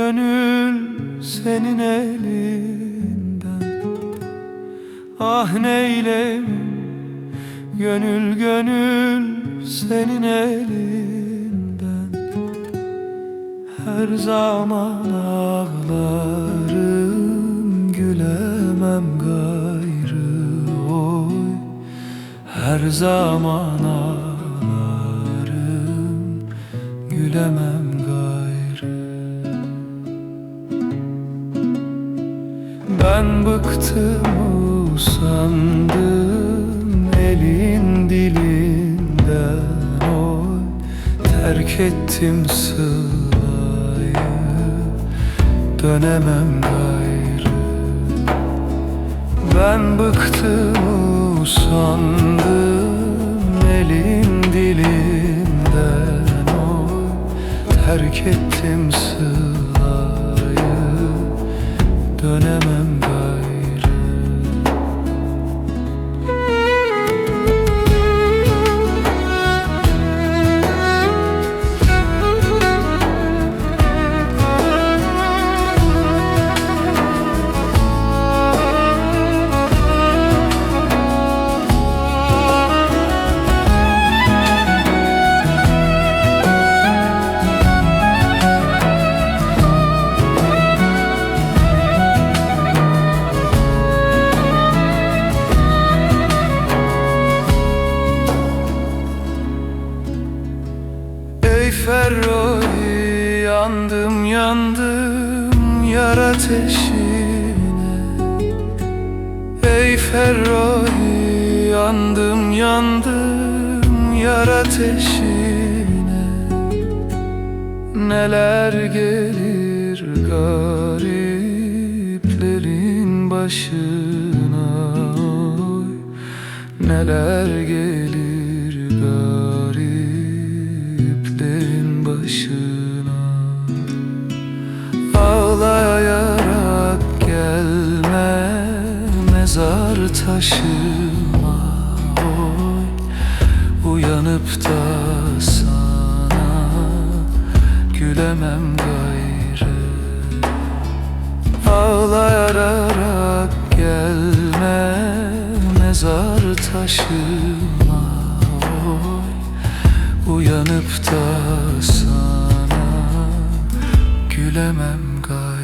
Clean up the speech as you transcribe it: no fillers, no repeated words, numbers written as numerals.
gönül senin elinden. Ah neyleyim gönül gönül senin elinden. Her zaman ağlarım, gülemem gayrı oy. Her zaman ağlarım, gülemem gayrı. Ben bıktım, usandım elin dilinden oy. Terk ettim sılayı, dönemem gayrı. Ben bıktım, usandım elin dilinden oy. Terk ettim sılayı, dönemem gayrı. Ey Ferroy, yandım yandım yar ateşine. Ey Ferroy, yandım yandım yar ateşine. Neler gelir gariplerin başına oy. Neler gelir gariplerin başına. Ağlayarak gelme mezar taşıma oy. Uyanıp da sana gülemem gayrı. Ağlayarak gelme mezar taşıma oy. Uyanıp da sana gülemem gayrı.